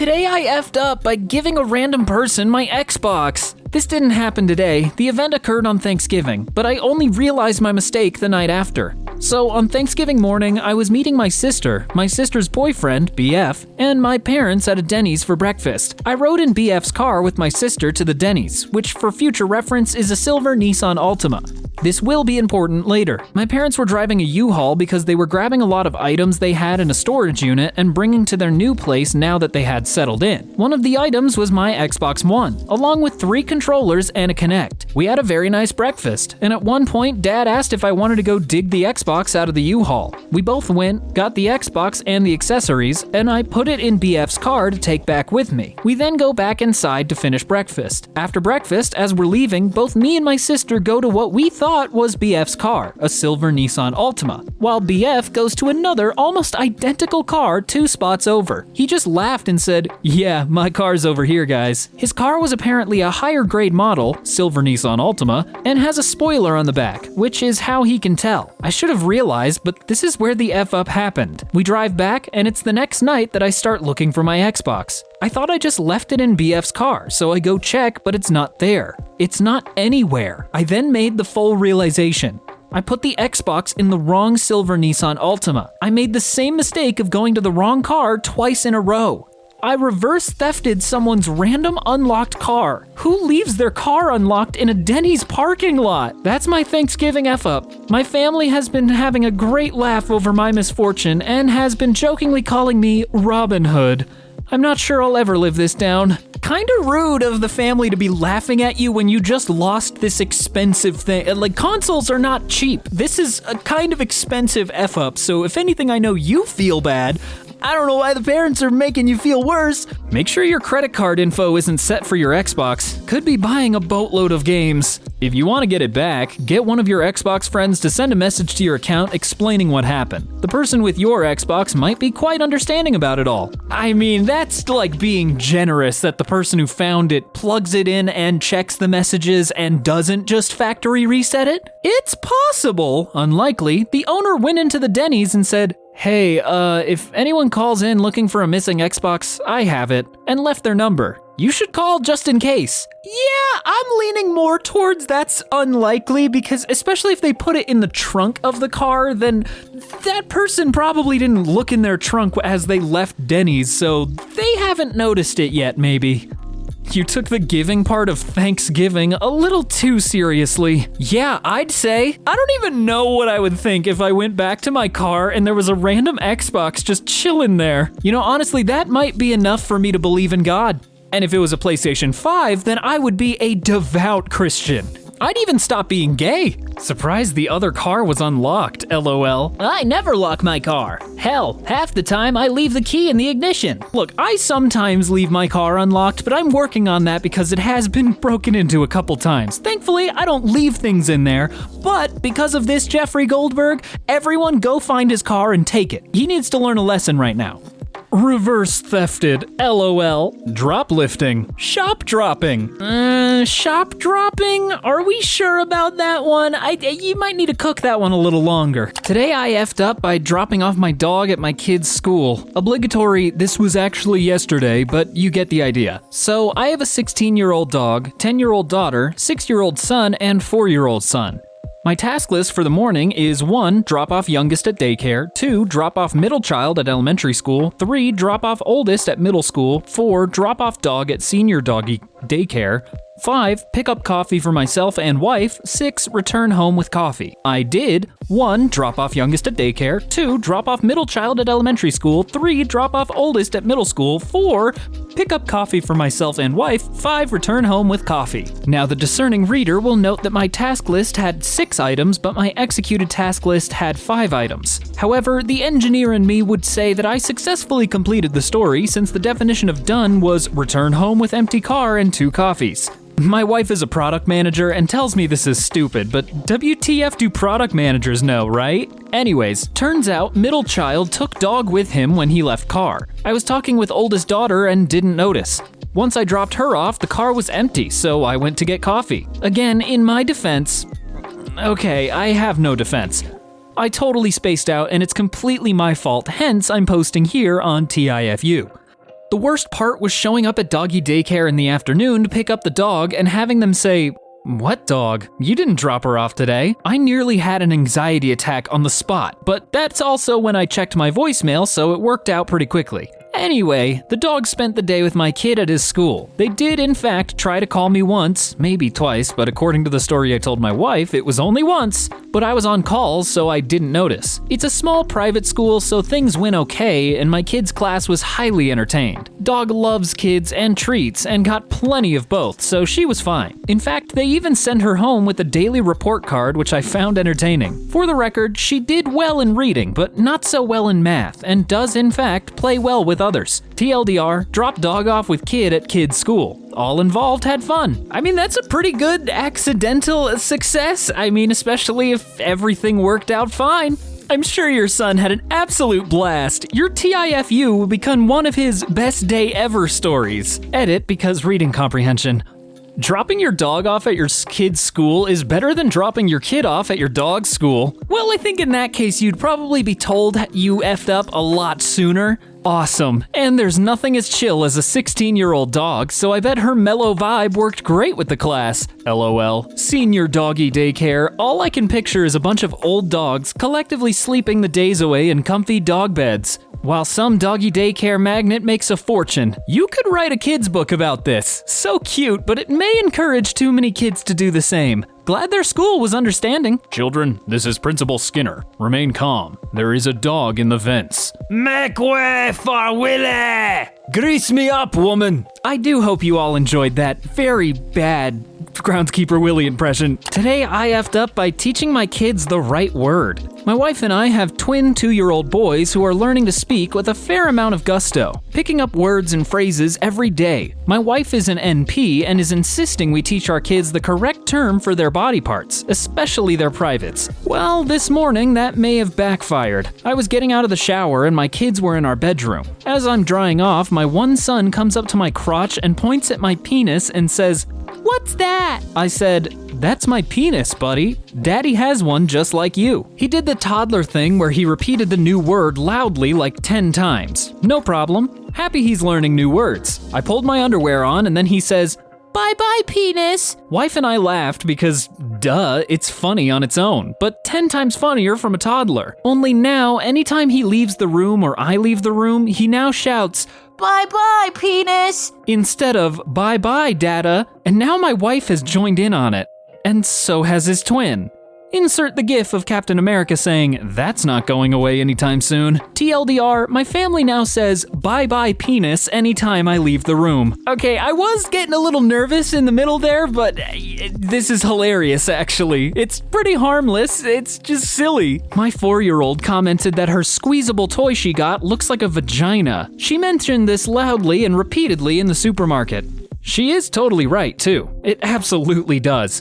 Today I effed up by giving a random person my Xbox. This didn't happen today. The event occurred on Thanksgiving, but I only realized my mistake the night after. So on Thanksgiving morning, I was meeting my sister's boyfriend, BF, and my parents at a Denny's for breakfast. I rode in BF's car with my sister to the Denny's, which for future reference is a silver Nissan Altima. This will be important later. My parents were driving a U-Haul because they were grabbing a lot of items they had in a storage unit and bringing to their new place now that they had settled in. One of the items was my Xbox One, along with 3 controllers and a Kinect. We had a very nice breakfast, and at one point, Dad asked if I wanted to go dig the Xbox out of the U-Haul. We both went, got the Xbox and the accessories, and I put it in BF's car to take back with me. We then go back inside to finish breakfast. After breakfast, as we're leaving, both me and my sister go to what we thought was BF's car, a silver Nissan Altima, while BF goes to another almost identical car 2 spots over. He just laughed and said, "Yeah, my car's over here, guys." His car was apparently a higher grade model, silver Nissan Altima, and has a spoiler on the back, which is how he can tell. I should have realized, but this is where the F up happened. We drive back, and it's the next night that I start looking for my Xbox. I thought I just left it in BF's car, so I go check, but it's not there. It's not anywhere. I then made the full realization. I put the Xbox in the wrong silver Nissan Altima. I made the same mistake of going to the wrong car twice in a row. I reverse thefted someone's random unlocked car. Who leaves their car unlocked in a Denny's parking lot? That's my Thanksgiving F-up. My family has been having a great laugh over my misfortune and has been jokingly calling me Robin Hood. I'm not sure I'll ever live this down. Kinda rude of the family to be laughing at you when you just lost this expensive thing. Like, consoles are not cheap. This is a kind of expensive F-up, so if anything, I know you feel bad. I don't know why the parents are making you feel worse. Make sure your credit card info isn't set for your Xbox. Could be buying a boatload of games. If you want to get it back, get one of your Xbox friends to send a message to your account explaining what happened. The person with your Xbox might be quite understanding about it all. I mean, that's like being generous that the person who found it plugs it in and checks the messages and doesn't just factory reset it. It's possible, unlikely, the owner went into the Denny's and said, "Hey, if anyone calls in looking for a missing Xbox, I have it," and left their number. You should call just in case. Yeah, I'm leaning more towards that's unlikely because especially if they put it in the trunk of the car, then that person probably didn't look in their trunk as they left Denny's, so they haven't noticed it yet, maybe. You took the giving part of Thanksgiving a little too seriously. Yeah, I'd say. I don't even know what I would think if I went back to my car and there was a random Xbox just chilling there. You know, honestly, that might be enough for me to believe in God. And if it was a PlayStation 5, then I would be a devout Christian. I'd even stop being gay. Surprised the other car was unlocked, LOL. I never lock my car. Hell, half the time I leave the key in the ignition. Look, I sometimes leave my car unlocked, but I'm working on that because it has been broken into a couple times. Thankfully, I don't leave things in there, but because of this Jeffrey Goldberg, everyone go find his car and take it. He needs to learn a lesson right now. Reverse thefted, LOL. Drop lifting, shop dropping. Shop dropping? Are we sure about that one? You might need to cook that one a little longer. Today I effed up by dropping off my dog at my kid's school. Obligatory, this was actually yesterday, but you get the idea. So I have a 16-year-old dog, 10-year-old daughter, 6-year-old son, and 4-year-old son. My task list for the morning is 1. Drop off youngest at daycare, 2. Drop off middle child at elementary school, 3. Drop off oldest at middle school, 4. Drop off dog at senior doggy daycare, 5. Pick up coffee for myself and wife, 6. Return home with coffee. I did 1. Drop off youngest at daycare, 2. Drop off middle child at elementary school, 3. Drop off oldest at middle school, 4. Pick up coffee for myself and wife, 5. Return home with coffee. Now the discerning reader will note that my task list had 6 items, but my executed task list had 5 items. However, the engineer in me would say that I successfully completed the story since the definition of done was return home with empty car and 2 coffees. My wife is a product manager and tells me this is stupid, but WTF do product managers know, right? Anyways, turns out middle child took dog with him when he left car. I was talking with oldest daughter and didn't notice. Once I dropped her off, the car was empty, so I went to get coffee. Again, in my defense... Okay, I have no defense. I totally spaced out and it's completely my fault, hence I'm posting here on TIFU. The worst part was showing up at doggy daycare in the afternoon to pick up the dog and having them say, "What dog? You didn't drop her off today." I nearly had an anxiety attack on the spot, but that's also when I checked my voicemail, so it worked out pretty quickly. Anyway, the dog spent the day with my kid at his school. They did, in fact, try to call me once, maybe twice, but according to the story I told my wife, it was only once. But I was on calls, so I didn't notice. It's a small private school, so things went okay, and my kid's class was highly entertained. Dog loves kids and treats, and got plenty of both, so she was fine. In fact, they even sent her home with a daily report card, which I found entertaining. For the record, she did well in reading, but not so well in math, and does, in fact, play well with others. TLDR, drop dog off with kid at kid's school. All involved had fun. I mean, that's a pretty good accidental success. I mean, especially if everything worked out fine. I'm sure your son had an absolute blast. Your TIFU will become one of his best day ever stories. Edit because reading comprehension. Dropping your dog off at your kid's school is better than dropping your kid off at your dog's school. Well, I think in that case you'd probably be told you effed up a lot sooner. Awesome. And there's nothing as chill as a 16-year-old dog, so I bet her mellow vibe worked great with the class. LOL. Senior doggy daycare, all I can picture is a bunch of old dogs collectively sleeping the days away in comfy dog beds. While some doggy daycare magnate makes a fortune, you could write a kid's book about this. So cute, but it may encourage too many kids to do the same. Glad their school was understanding. Children, this is Principal Skinner. Remain calm. There is a dog in the vents. Make way for Willie! Grease me up, woman! I do hope you all enjoyed that very bad Groundskeeper Willie impression. Today I effed up by teaching my kids the right word. My wife and I have twin 2-year-old boys who are learning to speak with a fair amount of gusto, picking up words and phrases every day. My wife is an NP and is insisting we teach our kids the correct term for their body parts, especially their privates. Well, this morning that may have backfired. I was getting out of the shower and my kids were in our bedroom. As I'm drying off, my one son comes up to my crotch and points at my penis and says, "What's that?" I said, "That's my penis, buddy. Daddy has one just like you." He did the toddler thing where he repeated the new word loudly like 10 times. No problem. Happy he's learning new words. I pulled my underwear on and then he says, "Bye-bye, penis." Wife and I laughed because, duh, it's funny on its own, but 10 times funnier from a toddler. Only now, anytime he leaves the room or I leave the room, he now shouts, "Bye-bye, penis," instead of "Bye-bye, dada," and now my wife has joined in on it. And so has his twin. Insert the gif of Captain America saying, "That's not going away anytime soon." TLDR, my family now says, "Bye-bye, penis," anytime I leave the room. Okay, I was getting a little nervous in the middle there, but this is hilarious, actually. It's pretty harmless, it's just silly. My 4-year-old commented that her squeezable toy she got looks like a vagina. She mentioned this loudly and repeatedly in the supermarket. She is totally right, too. It absolutely does.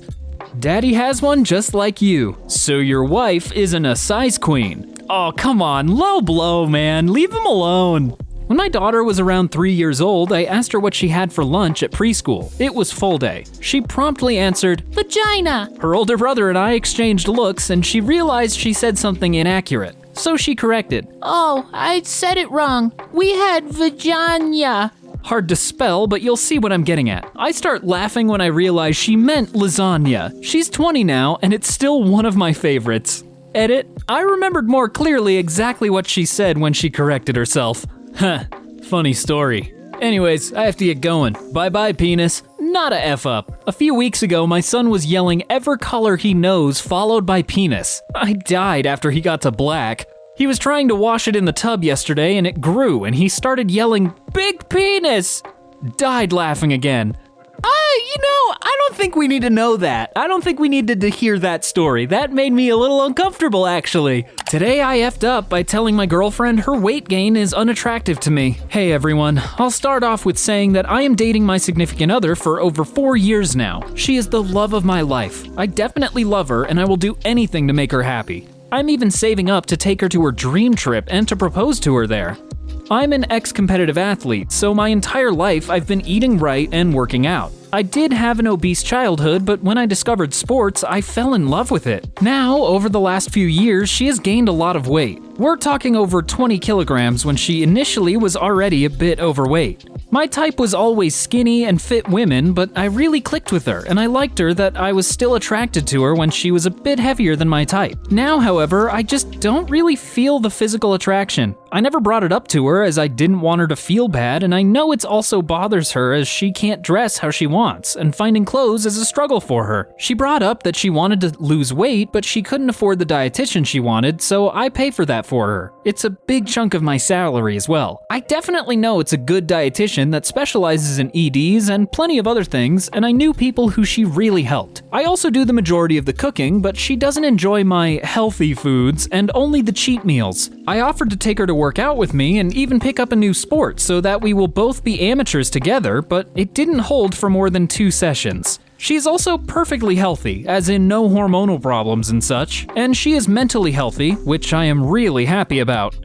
Daddy has one just like you. So your wife isn't a size queen. Oh, come on, low blow, man. Leave him alone. When my daughter was around 3 years old, I asked her what she had for lunch at preschool. It was full day. She promptly answered, "Vagina." Her older brother and I exchanged looks, and she realized she said something inaccurate. So she corrected. "Oh, I said it wrong. We had vagina." Hard to spell, but you'll see what I'm getting at. I start laughing when I realize she meant lasagna. She's 20 now, and it's still one of my favorites. Edit, I remembered more clearly exactly what she said when she corrected herself. Huh, funny story. Anyways, I have to get going. Bye-bye, penis. Not a F up. A few weeks ago, my son was yelling every color he knows followed by penis. I died after he got to black. He was trying to wash it in the tub yesterday and it grew and he started yelling, "Big penis!" Died laughing again. I don't think we need to know that. I don't think we needed to hear that story. That made me a little uncomfortable, actually. Today I effed up by telling my girlfriend her weight gain is unattractive to me. Hey everyone, I'll start off with saying that I am dating my significant other for over 4 years now. She is the love of my life. I definitely love her and I will do anything to make her happy. I'm even saving up to take her to her dream trip and to propose to her there. I'm an ex-competitive athlete, so my entire life I've been eating right and working out. I did have an obese childhood, but when I discovered sports, I fell in love with it. Now, over the last few years, she has gained a lot of weight. We're talking over 20 kilograms when she initially was already a bit overweight. My type was always skinny and fit women, but I really clicked with her, and I liked her that I was still attracted to her when she was a bit heavier than my type. Now, however, I just don't really feel the physical attraction. I never brought it up to her as I didn't want her to feel bad, and I know it also bothers her as she can't dress how she wants, and finding clothes is a struggle for her. She brought up that she wanted to lose weight, but she couldn't afford the dietitian she wanted, so I pay for that for her. It's a big chunk of my salary as well. I definitely know it's a good dietitian that specializes in EDs and plenty of other things, and I knew people who she really helped. I also do the majority of the cooking, but she doesn't enjoy my healthy foods and only the cheat meals. I offered to take her to work out with me and even pick up a new sport so that we will both be amateurs together, but it didn't hold for more than 2 sessions. She's also perfectly healthy, as in no hormonal problems and such, and she is mentally healthy, which I am really happy about.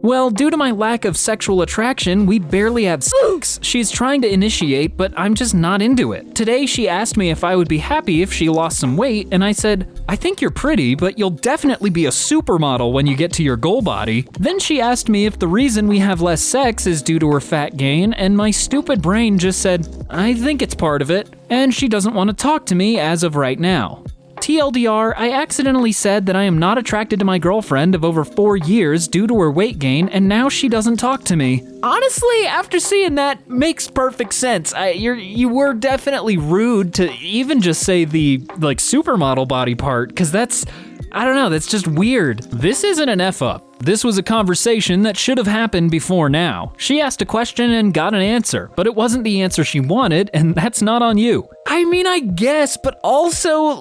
Well, due to my lack of sexual attraction, we barely have sex. She's trying to initiate, but I'm just not into it. Today, she asked me if I would be happy if she lost some weight, and I said, I think you're pretty, but you'll definitely be a supermodel when you get to your goal body. Then she asked me if the reason we have less sex is due to her fat gain, and my stupid brain just said, I think it's part of it, and she doesn't want to talk to me as of right now. TLDR, I accidentally said that I am not attracted to my girlfriend of over 4 years due to her weight gain, and now she doesn't talk to me. Honestly, after seeing that, makes perfect sense. You were definitely rude to even just say the, supermodel body part, because that's just weird. This isn't an F-up. This was a conversation that should have happened before now. She asked a question and got an answer, but it wasn't the answer she wanted, and that's not on you. I mean, I guess, but also,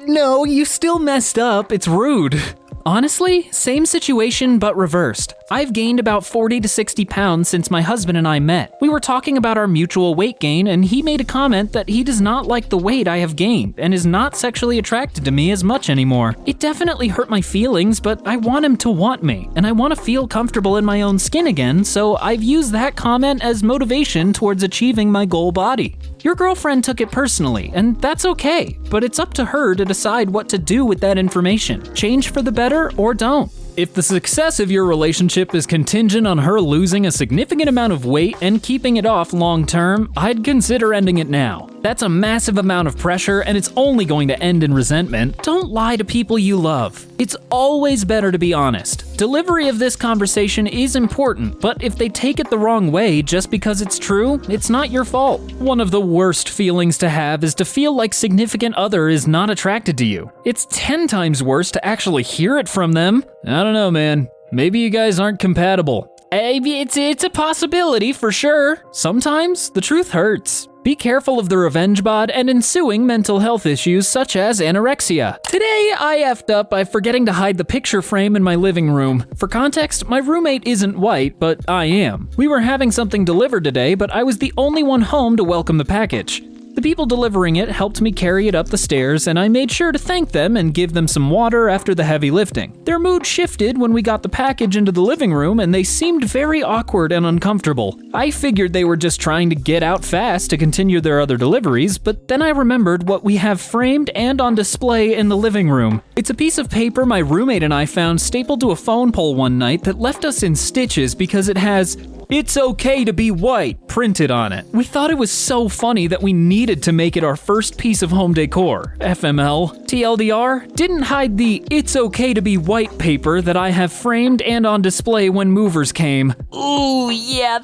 no, you still messed up. It's rude. Honestly, same situation but reversed. I've gained about 40 to 60 pounds since my husband and I met. We were talking about our mutual weight gain, and he made a comment that he does not like the weight I have gained and is not sexually attracted to me as much anymore. It definitely hurt my feelings, but I want him to want me, and I want to feel comfortable in my own skin again, so I've used that comment as motivation towards achieving my goal body. Your girlfriend took it personally, and that's okay, but it's up to her to decide what to do with that information. Change for the better or don't. If the success of your relationship is contingent on her losing a significant amount of weight and keeping it off long term, I'd consider ending it now. That's a massive amount of pressure, and it's only going to end in resentment. Don't lie to people you love. It's always better to be honest. Delivery of this conversation is important, but if they take it the wrong way just because it's true, it's not your fault. One of the worst feelings to have is to feel like significant other is not attracted to you. It's 10 times worse to actually hear it from them. I don't know, man. Maybe you guys aren't compatible. It's a possibility for sure. Sometimes the truth hurts. Be careful of the revenge bod and ensuing mental health issues such as anorexia. Today, I effed up by forgetting to hide the picture frame in my living room. For context, my roommate isn't white, but I am. We were having something delivered today, but I was the only one home to welcome the package. The people delivering it helped me carry it up the stairs, and I made sure to thank them and give them some water after the heavy lifting. Their mood shifted when we got the package into the living room, and they seemed very awkward and uncomfortable. I figured they were just trying to get out fast to continue their other deliveries, but then I remembered what we have framed and on display in the living room. It's a piece of paper my roommate and I found stapled to a phone pole one night that left us in stitches because it has "It's okay to be white" printed on it. We thought it was so funny that we needed to make it our first piece of home decor. FML. TLDR, didn't hide the "It's okay to be white" paper that I have framed and on display when movers came. Ooh, yeah,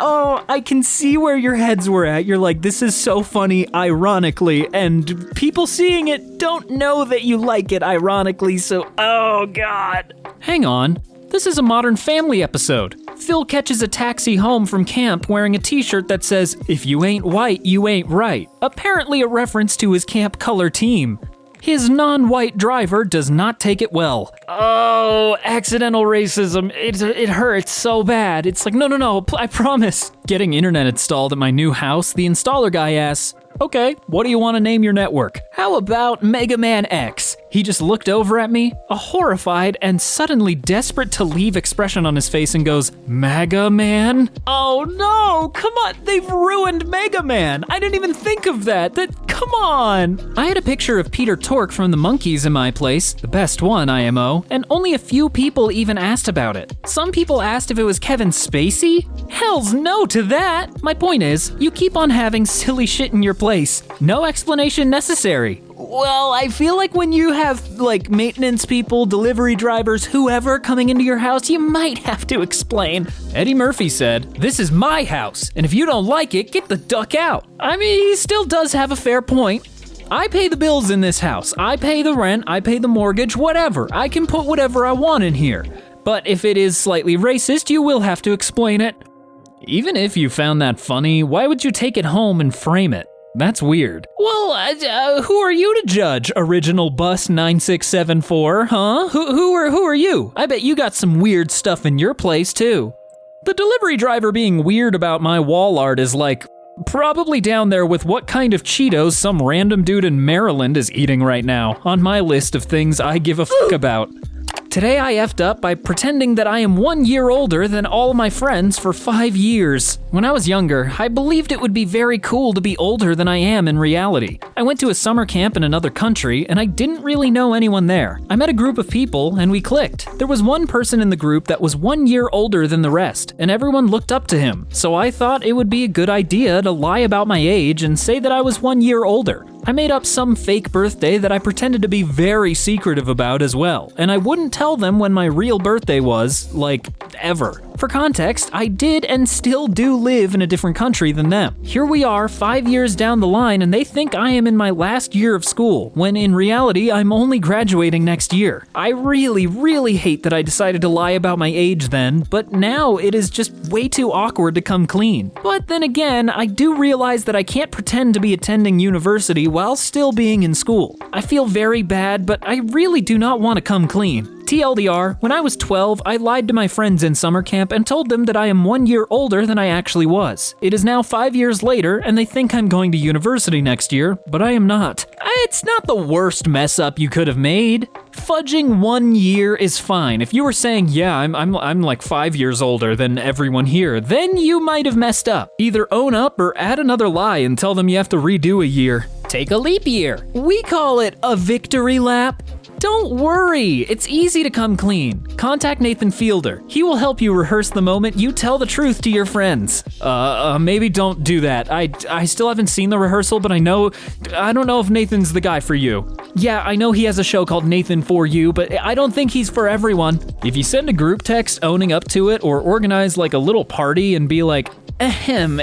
I can see where your heads were at. You're like, this is so funny, ironically, and people seeing it don't know that you like it ironically, so, oh god. Hang on. This is a Modern Family episode. Phil catches a taxi home from camp wearing a t-shirt that says, "If you ain't white, you ain't right." Apparently a reference to his camp color team. His non-white driver does not take it well. Oh, accidental racism. It hurts so bad. It's like, no, I promise. Getting internet installed at my new house, the installer guy asks, "Okay, what do you want to name your network?" "How about Mega Man X?" He just looked over at me, a horrified and suddenly desperate to leave expression on his face, and goes, "Mega Man?" Oh no, come on, they've ruined Mega Man. I didn't even think of that. come on! I had a picture of Peter Tork from the Monkees in my place, the best one, IMO, and only a few people even asked about it. Some people asked if it was Kevin Spacey? Hell's no to that! My point is, you keep on having silly shit in your place. No explanation necessary. Well, I feel like when you have, maintenance people, delivery drivers, whoever coming into your house, you might have to explain. Eddie Murphy said, "This is my house, and if you don't like it, get the duck out." I mean, he still does have a fair point. I pay the bills in this house. I pay the rent, I pay the mortgage, whatever. I can put whatever I want in here. But if it is slightly racist, you will have to explain it. Even if you found that funny, why would you take it home and frame it? That's weird. Well, who are you to judge, Original Bus 9674, huh? Who are you? I bet you got some weird stuff in your place, too. The delivery driver being weird about my wall art is probably down there with what kind of Cheetos some random dude in Maryland is eating right now, on my list of things I give a fuck about. Today I effed up by pretending that I am 1 year older than all my friends for 5 years. When I was younger, I believed it would be very cool to be older than I am in reality. I went to a summer camp in another country and I didn't really know anyone there. I met a group of people and we clicked. There was one person in the group that was 1 year older than the rest and everyone looked up to him. So I thought it would be a good idea to lie about my age and say that I was 1 year older. I made up some fake birthday that I pretended to be very secretive about as well, and I wouldn't tell them when my real birthday was, ever. For context, I did and still do live in a different country than them. Here we are 5 years down the line and they think I am in my last year of school, when in reality I'm only graduating next year. I really hate that I decided to lie about my age then, but now it is just way too awkward to come clean. But then again, I do realize that I can't pretend to be attending university while still being in school. I feel very bad, but I really do not want to come clean. TLDR, when I was 12, I lied to my friends in summer camp and told them that I am 1 year older than I actually was. It is now 5 years later, and they think I'm going to university next year, but I am not. It's not the worst mess up you could have made. Fudging 1 year is fine. If you were saying, yeah, I'm 5 years older than everyone here, then you might have messed up. Either own up or add another lie and tell them you have to redo a year. Take a leap year. We call it a victory lap. Don't worry, it's easy to come clean. Contact Nathan Fielder. He will help you rehearse the moment you tell the truth to your friends. Maybe don't do that. I still haven't seen the rehearsal, but I don't know if Nathan's the guy for you. Yeah, I know he has a show called Nathan For You, but I don't think he's for everyone. If you send a group text owning up to it or organize a little party and be like, ahem,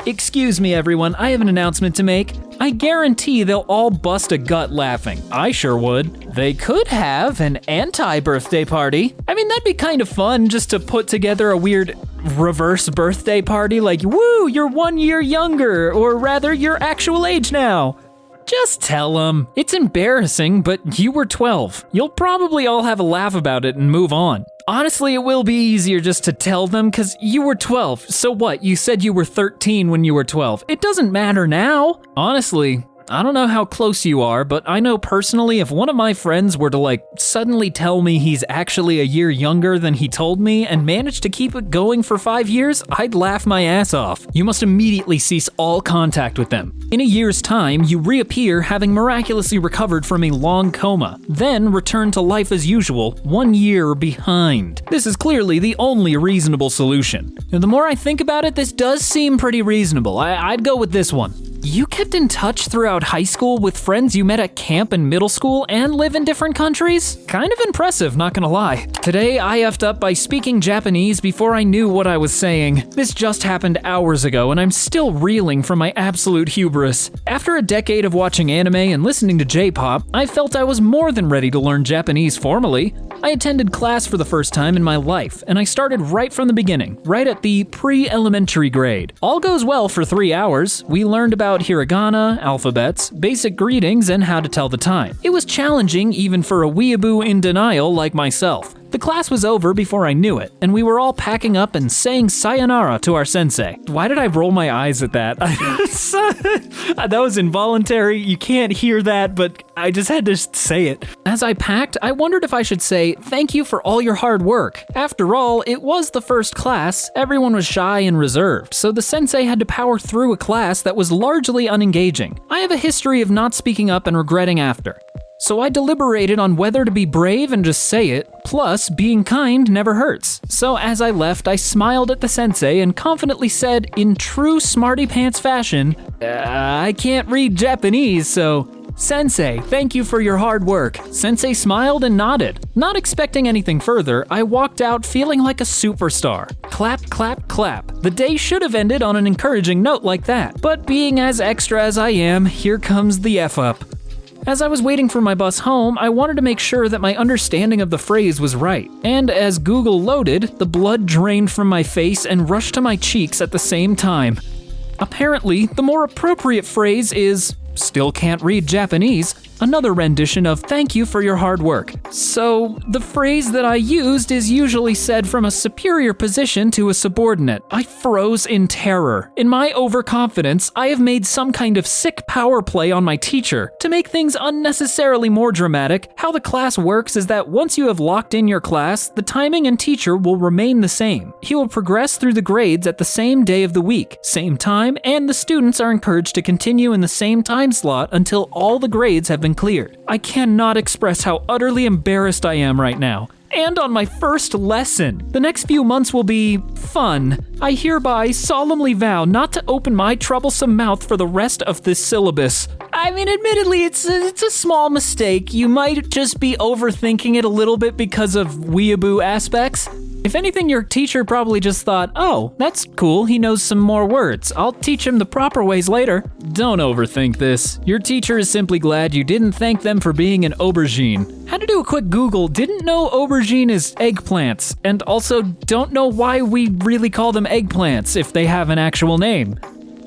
excuse me everyone, I have an announcement to make. I guarantee they'll all bust a gut laughing. I sure would. They could have an anti-birthday party. I mean, that'd be kind of fun just to put together a weird reverse birthday party woo, you're 1 year younger, or rather, your actual age now. Just tell them. It's embarrassing, but you were 12. You'll probably all have a laugh about it and move on. Honestly, it will be easier just to tell them because you were 12. So what? You said you were 13 when you were 12. It doesn't matter now. Honestly, I don't know how close you are, but I know personally if one of my friends were to suddenly tell me he's actually a year younger than he told me and managed to keep it going for 5 years, I'd laugh my ass off. You must immediately cease all contact with them. In a year's time, you reappear having miraculously recovered from a long coma, then return to life as usual, 1 year behind. This is clearly the only reasonable solution. And the more I think about it, this does seem pretty reasonable. I'd go with this one. You kept in touch throughout high school with friends you met at camp and middle school and live in different countries? Kind of impressive, not gonna lie. Today, I effed up by speaking Japanese before I knew what I was saying. This just happened hours ago and I'm still reeling from my absolute hubris. After a decade of watching anime and listening to J-pop, I felt I was more than ready to learn Japanese formally. I attended class for the first time in my life, and I started right from the beginning, right at the pre-elementary grade. All goes well for 3 hours. We learned about hiragana, alphabets, basic greetings, and how to tell the time. It was challenging even for a weeaboo in denial like myself. The class was over before I knew it, and we were all packing up and saying sayonara to our sensei. Why did I roll my eyes at that? That was involuntary. You can't hear that, but I just had to say it. As I packed, I wondered if I should say, "Thank you for all your hard work." After all, it was the first class. Everyone was shy and reserved, so the sensei had to power through a class that was largely unengaging. I have a history of not speaking up and regretting after. So I deliberated on whether to be brave and just say it, plus being kind never hurts. So as I left, I smiled at the sensei and confidently said, in true smarty pants fashion, I can't read Japanese, so... Sensei, thank you for your hard work. Sensei smiled and nodded. Not expecting anything further, I walked out feeling like a superstar. Clap, clap, clap. The day should have ended on an encouraging note like that. But being as extra as I am, here comes the F up. As I was waiting for my bus home, I wanted to make sure that my understanding of the phrase was right. And as Google loaded, the blood drained from my face and rushed to my cheeks at the same time. Apparently, the more appropriate phrase is, "Still can't read Japanese," another rendition of "thank you for your hard work." So, the phrase that I used is usually said from a superior position to a subordinate. I froze in terror. In my overconfidence, I have made some kind of sick power play on my teacher. To make things unnecessarily more dramatic, how the class works is that once you have locked in your class, the timing and teacher will remain the same. He will progress through the grades at the same day of the week, same time, and the students are encouraged to continue in the same time slot until all the grades have been cleared. I cannot express how utterly embarrassed I am right now. And on my first lesson. The next few months will be fun. I hereby solemnly vow not to open my troublesome mouth for the rest of this syllabus. I mean, admittedly, it's a small mistake. You might just be overthinking it a little bit because of weeaboo aspects. If anything, your teacher probably just thought, "Oh, that's cool, he knows some more words. I'll teach him the proper ways later." Don't overthink this. Your teacher is simply glad you didn't thank them for being an aubergine. Had to do a quick Google, didn't know aubergine is eggplants, and also don't know why we really call them eggplants if they have an actual name.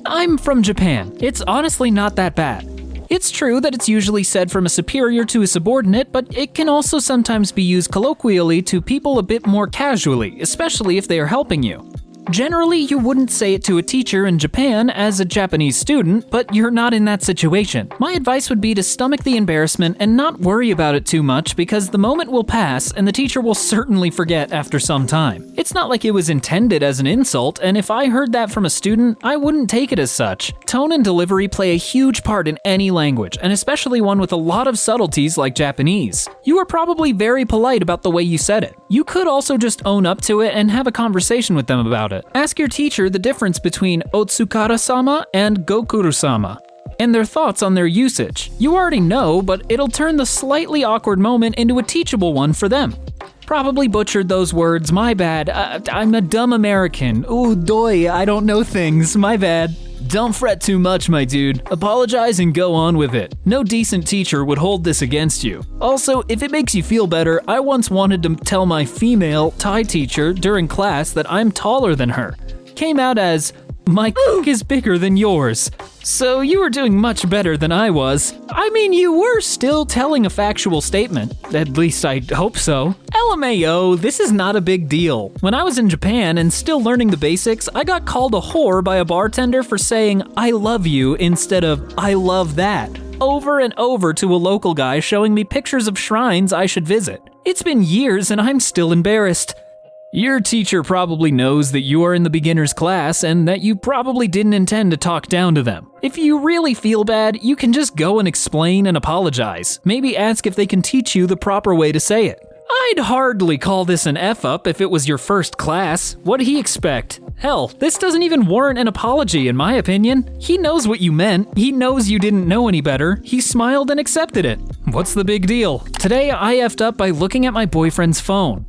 I'm from Japan. It's honestly not that bad. It's true that it's usually said from a superior to a subordinate, but it can also sometimes be used colloquially to people a bit more casually, especially if they are helping you. Generally, you wouldn't say it to a teacher in Japan as a Japanese student, but you're not in that situation. My advice would be to stomach the embarrassment and not worry about it too much because the moment will pass and the teacher will certainly forget after some time. It's not like it was intended as an insult, and if I heard that from a student, I wouldn't take it as such. Tone and delivery play a huge part in any language, and especially one with a lot of subtleties like Japanese. You are probably very polite about the way you said it. You could also just own up to it and have a conversation with them about it. Ask your teacher the difference between Otsukara-sama and Gokuru-sama, and their thoughts on their usage. You already know, but it'll turn the slightly awkward moment into a teachable one for them. Probably butchered those words, my bad. I'm a dumb American. Ooh, doy, I don't know things, my bad. Don't fret too much, my dude. Apologize and go on with it. No decent teacher would hold this against you. Also, if it makes you feel better, I once wanted to tell my female Thai teacher during class that I'm taller than her. Came out as, "My is bigger than yours." So you were doing much better than I was. I mean, you were still telling a factual statement. At least I hope so. LMAO, this is not a big deal. When I was in Japan and still learning the basics, I got called a whore by a bartender for saying, "I love you" instead of "I love that," over and over to a local guy showing me pictures of shrines I should visit. It's been years and I'm still embarrassed. Your teacher probably knows that you are in the beginner's class and that you probably didn't intend to talk down to them. If you really feel bad, you can just go and explain and apologize. Maybe ask if they can teach you the proper way to say it. I'd hardly call this an F-up if it was your first class. What'd he expect? Hell, this doesn't even warrant an apology in my opinion. He knows what you meant. He knows you didn't know any better. He smiled and accepted it. What's the big deal? Today I effed up by looking at my boyfriend's phone.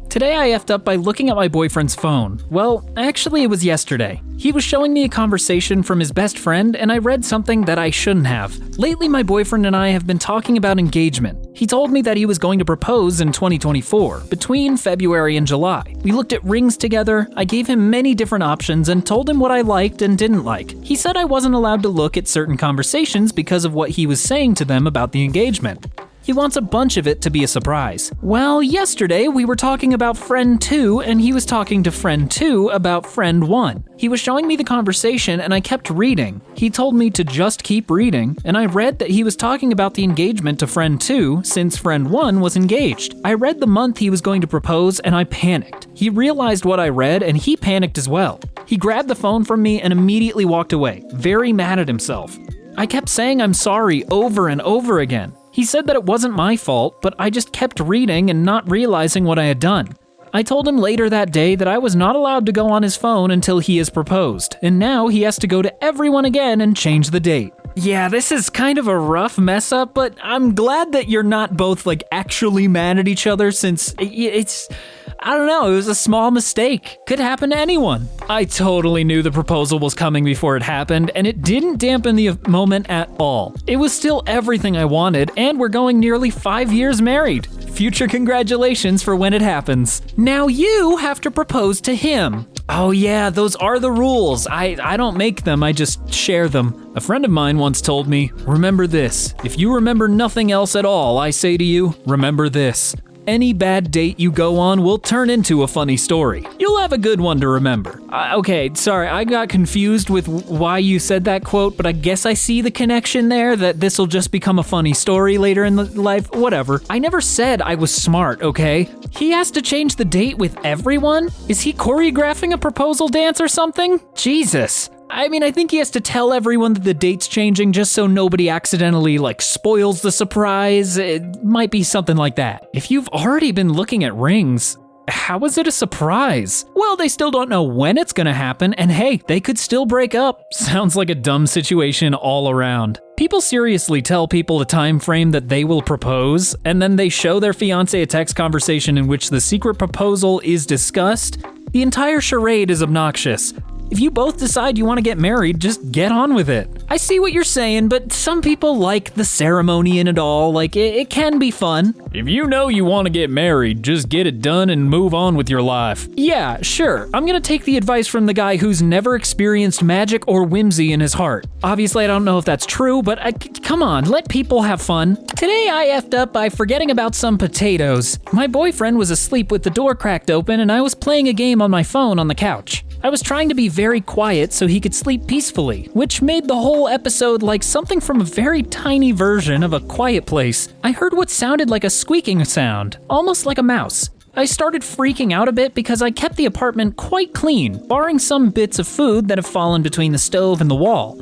Well, actually it was yesterday. He was showing me a conversation from his best friend and I read something that I shouldn't have. Lately my boyfriend and I have been talking about engagement. He told me that he was going to propose in 2024, between February and July. We looked at rings together, I gave him many different options and told him what I liked and didn't like. He said I wasn't allowed to look at certain conversations because of what he was saying to them about the engagement. He wants a bunch of it to be a surprise. Well, yesterday we were talking about friend 2 and he was talking to friend 2 about friend 1. He was showing me the conversation and I kept reading. He told me to just keep reading, and I read that he was talking about the engagement to friend 2 since friend 1 was engaged. I read the month he was going to propose and I panicked. He realized what I read and he panicked as well. He grabbed the phone from me and immediately walked away, very mad at himself. I kept saying I'm sorry over and over again. He said that it wasn't my fault, but I just kept reading and not realizing what I had done. I told him later that day that I was not allowed to go on his phone until he has proposed, and now he has to go to everyone again and change the date. Yeah, this is kind of a rough mess up, but I'm glad that you're not both actually mad at each other, since I don't know, it was a small mistake. Could happen to anyone. I totally knew the proposal was coming before it happened, and it didn't dampen the moment at all. It was still everything I wanted, and we're going nearly 5 years married. Future congratulations for when it happens. Now you have to propose to him. Oh yeah, those are the rules. I don't make them, I just share them. A friend of mine once told me, remember this. If you remember nothing else at all, I say to you, remember this. Any bad date you go on will turn into a funny story. You'll have a good one to remember. Okay, sorry, I got confused with why you said that quote, but I guess I see the connection there, that this will just become a funny story later in the life, whatever. I never said I was smart, okay? He has to change the date with everyone? Is he choreographing a proposal dance or something? Jesus. I mean, I think he has to tell everyone that the date's changing just so nobody accidentally, spoils the surprise. It might be something like that. If you've already been looking at rings, how is it a surprise? Well, they still don't know when it's gonna happen, and hey, they could still break up. Sounds like a dumb situation all around. People seriously tell people a time frame that they will propose, and then they show their fiancé a text conversation in which the secret proposal is discussed. The entire charade is obnoxious. If you both decide you want to get married, just get on with it. I see what you're saying, but some people like the ceremony in it all, it can be fun. If you know you want to get married, just get it done and move on with your life. Yeah, sure, I'm gonna take the advice from the guy who's never experienced magic or whimsy in his heart. Obviously, I don't know if that's true, but come on, let people have fun. Today I effed up by forgetting about some potatoes. My boyfriend was asleep with the door cracked open and I was playing a game on my phone on the couch. I was trying to be very quiet so he could sleep peacefully, which made the whole episode like something from a very tiny version of A Quiet Place. I heard what sounded like a squeaking sound, almost like a mouse. I started freaking out a bit because I kept the apartment quite clean, barring some bits of food that have fallen between the stove and the wall.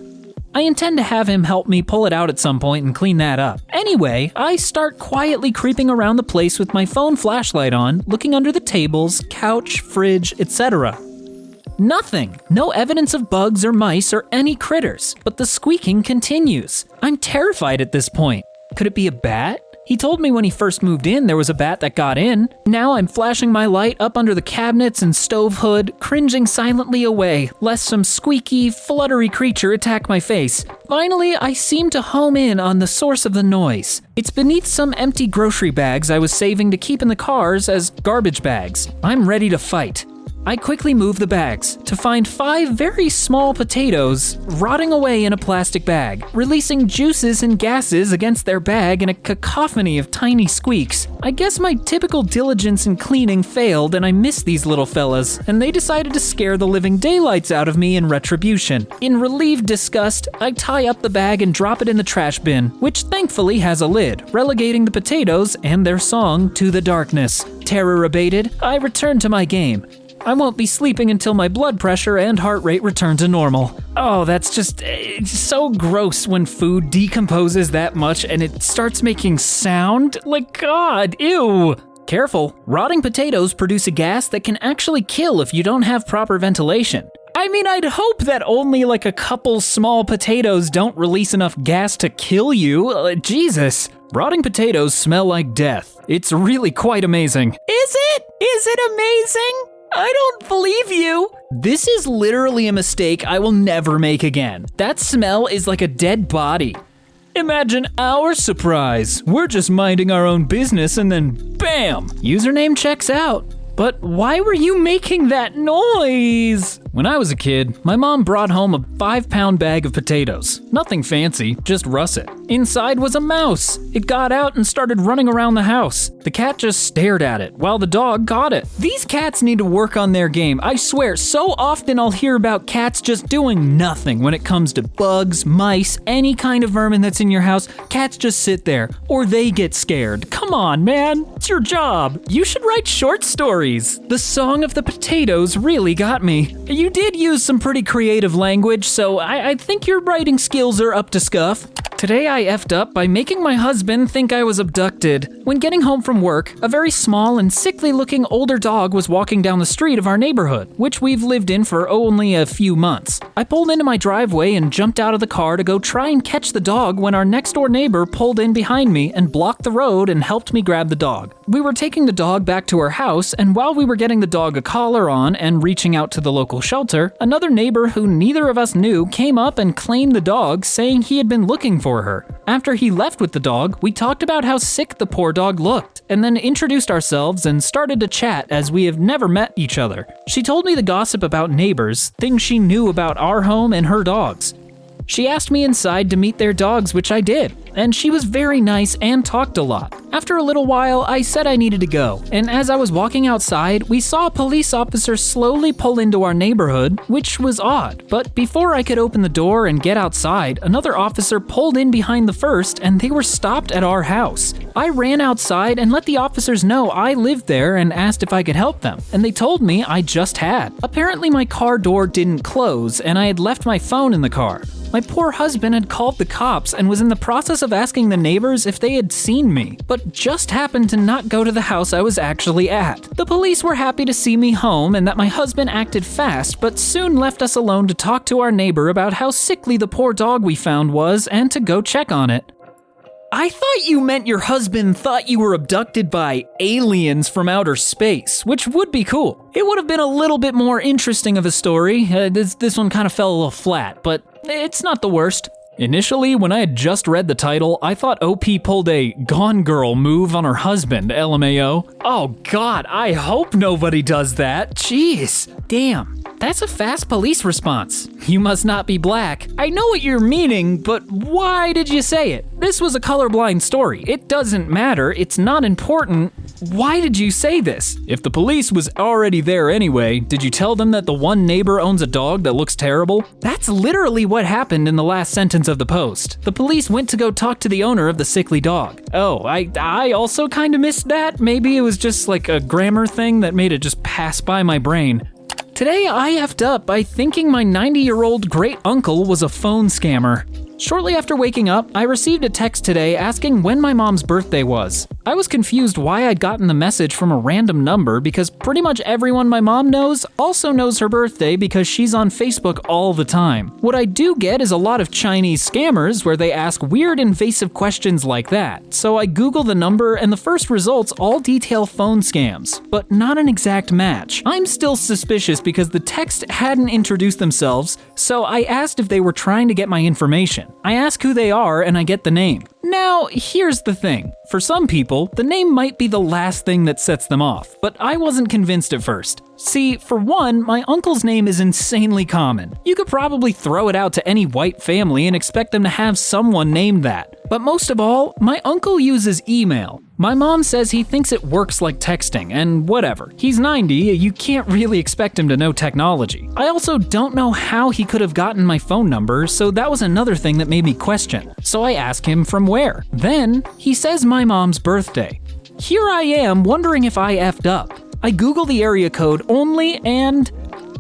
I intend to have him help me pull it out at some point and clean that up. Anyway, I start quietly creeping around the place with my phone flashlight on, looking under the tables, couch, fridge, etc. Nothing. No evidence of bugs or mice or any critters, but the squeaking continues. I'm terrified at this point. Could it be a bat? He told me when he first moved in there was a bat that got in. Now I'm flashing my light up under the cabinets and stove hood, cringing silently away, lest some squeaky, fluttery creature attack my face. Finally, I seem to home in on the source of the noise. It's beneath some empty grocery bags I was saving to keep in the cars as garbage bags. I'm ready to fight. I quickly move the bags to find 5 very small potatoes rotting away in a plastic bag, releasing juices and gases against their bag in a cacophony of tiny squeaks. I guess my typical diligence in cleaning failed and I missed these little fellas, and they decided to scare the living daylights out of me in retribution. In relieved disgust, I tie up the bag and drop it in the trash bin, which thankfully has a lid, relegating the potatoes and their song to the darkness. Terror abated, I return to my game. I won't be sleeping until my blood pressure and heart rate return to normal. Oh, that's just it's so gross when food decomposes that much and it starts making sound. God, ew. Careful, rotting potatoes produce a gas that can actually kill if you don't have proper ventilation. I mean, I'd hope that only a couple small potatoes don't release enough gas to kill you. Jesus. Rotting potatoes smell like death. It's really quite amazing. Is it? Is it amazing? I don't believe you. This is literally a mistake I will never make again. That smell is like a dead body. Imagine our surprise. We're just minding our own business and then bam! Username checks out. But why were you making that noise? When I was a kid, my mom brought home a 5-pound bag of potatoes. Nothing fancy, just russet. Inside was a mouse. It got out and started running around the house. The cat just stared at it while the dog caught it. These cats need to work on their game. I swear, so often I'll hear about cats just doing nothing when it comes to bugs, mice, any kind of vermin that's in your house. Cats just sit there, or they get scared. Come on, man. It's your job. You should write short stories. The Song of the Potatoes really got me. You did use some pretty creative language, so I think your writing skills are up to scuff. Today I effed up by making my husband think I was abducted. When getting home from work, a very small and sickly-looking older dog was walking down the street of our neighborhood, which we've lived in for only a few months. I pulled into my driveway and jumped out of the car to go try and catch the dog when our next-door neighbor pulled in behind me and blocked the road and helped me grab the dog. We were taking the dog back to our house, and while we were getting the dog a collar on and reaching out to the local shelter, another neighbor who neither of us knew came up and claimed the dog, saying he had been looking for her. After he left with the dog, we talked about how sick the poor dog looked, and then introduced ourselves and started to chat as we have never met each other. She told me the gossip about neighbors, things she knew about our home and her dogs. She asked me inside to meet their dogs, which I did, and she was very nice and talked a lot. After a little while, I said I needed to go, and as I was walking outside, we saw a police officer slowly pull into our neighborhood, which was odd. But before I could open the door and get outside, another officer pulled in behind the first, and they were stopped at our house. I ran outside and let the officers know I lived there and asked if I could help them, and they told me I just had. Apparently my car door didn't close, and I had left my phone in the car. My poor husband had called the cops and was in the process of asking the neighbors if they had seen me, but just happened to not go to the house I was actually at. The police were happy to see me home and that my husband acted fast, but soon left us alone to talk to our neighbor about how sickly the poor dog we found was and to go check on it. I thought you meant your husband thought you were abducted by aliens from outer space, which would be cool. It would have been a little bit more interesting of a story. This one kind of fell a little flat, but it's not the worst. Initially, when I had just read the title, I thought OP pulled a Gone Girl move on her husband, LMAO. Oh god, I hope nobody does that. Jeez. Damn, that's a fast police response. You must not be black. I know what you're meaning, but why did you say it? This was a colorblind story. It doesn't matter, it's not important. Why did you say this? If the police was already there anyway, did you tell them that the one neighbor owns a dog that looks terrible? That's literally what happened in the last sentence of the post. The police went to go talk to the owner of the sickly dog. Oh, I also kind of missed that. Maybe it was just like a grammar thing that made it just pass by my brain. Today I effed up by thinking my 90-year-old great uncle was a phone scammer. Shortly after waking up, I received a text today asking when my mom's birthday was. I was confused why I'd gotten the message from a random number because pretty much everyone my mom knows also knows her birthday because she's on Facebook all the time. What I do get is a lot of Chinese scammers where they ask weird invasive questions like that. So I Google the number and the first results all detail phone scams, but not an exact match. I'm still suspicious because the text hadn't introduced themselves, so I asked if they were trying to get my information. I ask who they are and I get the name. Now, here's the thing. For some people, the name might be the last thing that sets them off, but I wasn't convinced at first. See, for one, my uncle's name is insanely common. You could probably throw it out to any white family and expect them to have someone named that. But most of all, my uncle uses email. My mom says he thinks it works like texting, and whatever. He's 90, you can't really expect him to know technology. I also don't know how he could have gotten my phone number, so that was another thing that made me question. So I ask him from where. Then, he says my mom's birthday. Here I am wondering if I effed up. I Google the area code only and...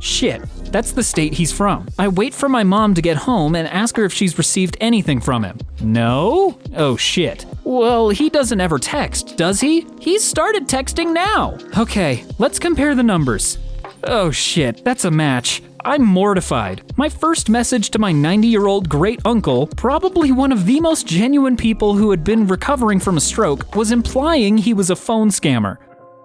shit. That's the state he's from. I wait for my mom to get home and ask her if she's received anything from him. No? Oh shit. Well, he doesn't ever text, does he? He's started texting now. Okay, let's compare the numbers. Oh shit, that's a match. I'm mortified. My first message to my 90-year-old great uncle, probably one of the most genuine people who had been recovering from a stroke, was implying he was a phone scammer.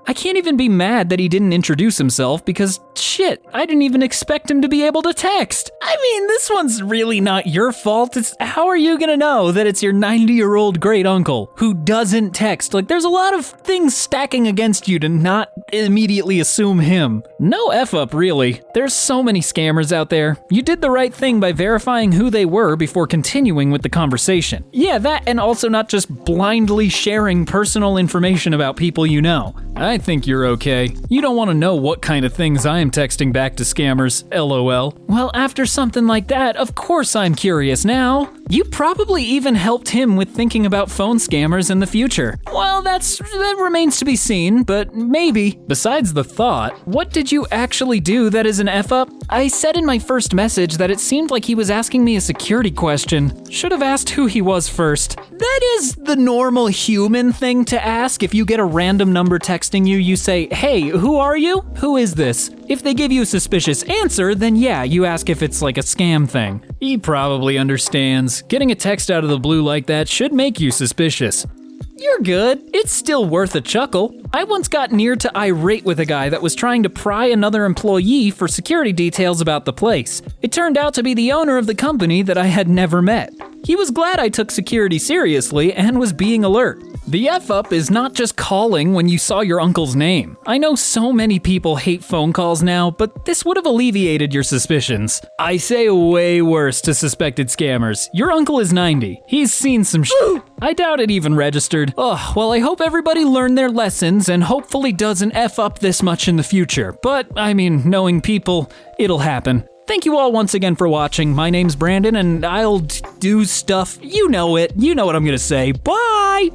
I can't even be mad that he didn't introduce himself because, shit, I didn't even expect him to be able to text. I mean, this one's really not your fault. How are you gonna know that it's your 90-year-old great uncle who doesn't text? Like, there's a lot of things stacking against you to not immediately assume him. No F-up, really. There's so many scammers out there. You did the right thing by verifying who they were before continuing with the conversation. Yeah, that, and also not just blindly sharing personal information about people you know. I think you're okay. You don't want to know what kind of things I am texting back to scammers, LOL. Well, after something like that, of course I'm curious now. You probably even helped him with thinking about phone scammers in the future. Well, that remains to be seen, but maybe. Besides the thought, what did you actually do that is an F-up? I said in my first message that it seemed like he was asking me a security question. Should have asked who he was first. That is the normal human thing to ask. If you get a random number texting you, you say, hey, who are you? Who is this? If they give you a suspicious answer, then yeah, you ask if it's like a scam thing. He probably understands. Getting a text out of the blue like that should make you suspicious. You're good. It's still worth a chuckle. I once got near to irate with a guy that was trying to pry another employee for security details about the place. It turned out to be the owner of the company that I had never met. He was glad I took security seriously and was being alert. The F-up is not just calling when you saw your uncle's name. I know so many people hate phone calls now, but this would have alleviated your suspicions. I say way worse to suspected scammers. Your uncle is 90. He's seen some shit. I doubt it even registered. Oh, well, I hope everybody learned their lessons and hopefully doesn't F up this much in the future. But, I mean, knowing people, it'll happen. Thank you all once again for watching. My name's Brandon, and I'll do stuff. You know it. You know what I'm gonna say. Bye!